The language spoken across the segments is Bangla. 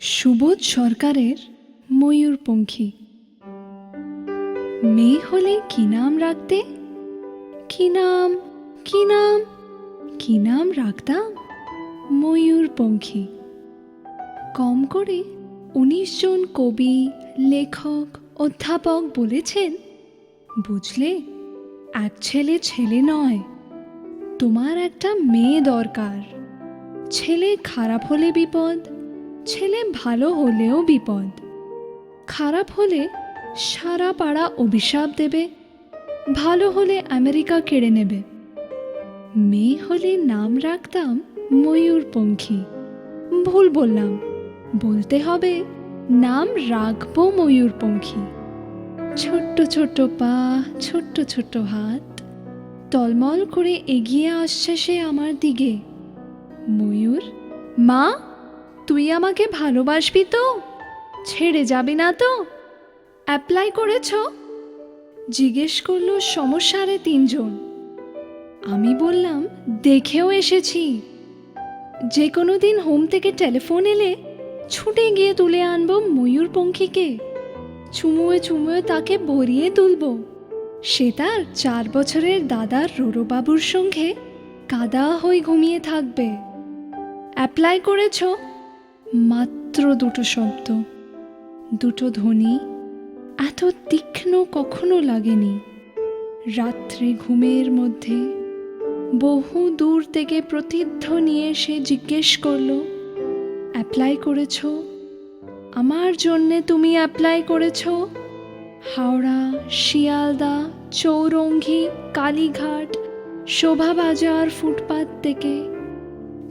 সুবোধ সরকারের ময়ূরপঙ্খী। মেয়ে হলে কি নাম রাখতে? কি নাম কি নাম কি নাম রাখতাম? ময়ূরপঙ্খী। কম করে ১৯ জন কবি, লেখক, অধ্যাপক বলেছেন, বুঝলে, এক ছেলে ছেলে নয়, তোমার একটা মেয়ে দরকার। ছেলে খারাপ হলে বিপদ, ছেলে ভালো হলেও বিপদ। খারাপ হলে সারা পাড়া অভিশাপ দেবে, ভালো হলে আমেরিকা কেড়ে নেবে। মেয়ে হলে নাম রাখতাম ময়ূরপঙ্খী। ভুল বললাম, বলতে হবে নাম রাখবো ময়ূরপঙ্খী। ছোট্ট ছোট্ট পা, ছোট্ট ছোট্ট হাত, টলমল করে এগিয়ে আসছে সে আমার দিকে। ময়ূর, মা, তুই আমাকে ভালোবাসবি তো? ছেড়ে যাবি না তো? অ্যাপ্লাই করেছ? জিজ্ঞেস করলো ৩.৫ জন। আমি বললাম, দেখেও এসেছি। যে কোনো দিন হোম থেকে টেলিফোন এলে ছুটে গিয়ে তুলে আনবো ময়ূরপঙ্খীকে। চুমুয়ে চুমুয়ে তাকে ভরিয়ে তুলব। সে তার ৪ বছরের দাদার রোরোবাবুর সঙ্গে কাদা হয়ে ঘুমিয়ে থাকবে। অ্যাপ্লাই করেছ? মাত্র ২টো শব্দ, ২টো ধ্বনি, এত তীক্ষ্ণ কখনো লাগেনি। রাত্রে ঘুমের মধ্যে বহু দূর থেকে প্রতিধ্বনি এসে জিজ্ঞেস করলো, অ্যাপ্লাই করেছ? আমার জন্যে তুমি অ্যাপ্লাই করেছ? হাওড়া, শিয়ালদা, চৌরঙ্গি, কালীঘাট, শোভাবাজার ফুটপাত থেকে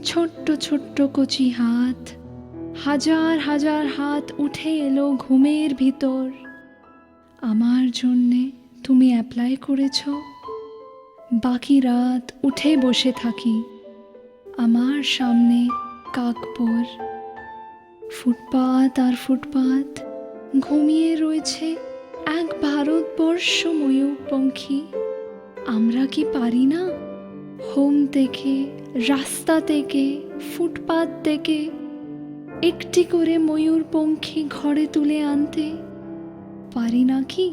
ছোট্ট ছোট্ট কচি হাত, হাজার হাজার হাত উঠে এলো ঘুমের ভিতর। আমার জন্যে তুমি অ্যাপ্লাই করেছ? বাকি রাত উঠে বসে থাকি, আমার সামনে কাকপোর। ফুটপাত আর ফুটপাত ঘুমিয়ে রয়েছে এক ভারতবর্ষ ময়ূরপঙ্খী। আমরা কি পারি না হোম থেকে, রাস্তা থেকে, ফুটপাত থেকে একটি করে ময়ূরপঙ্খী ঘরে তুলে আনতে? পারি না কি?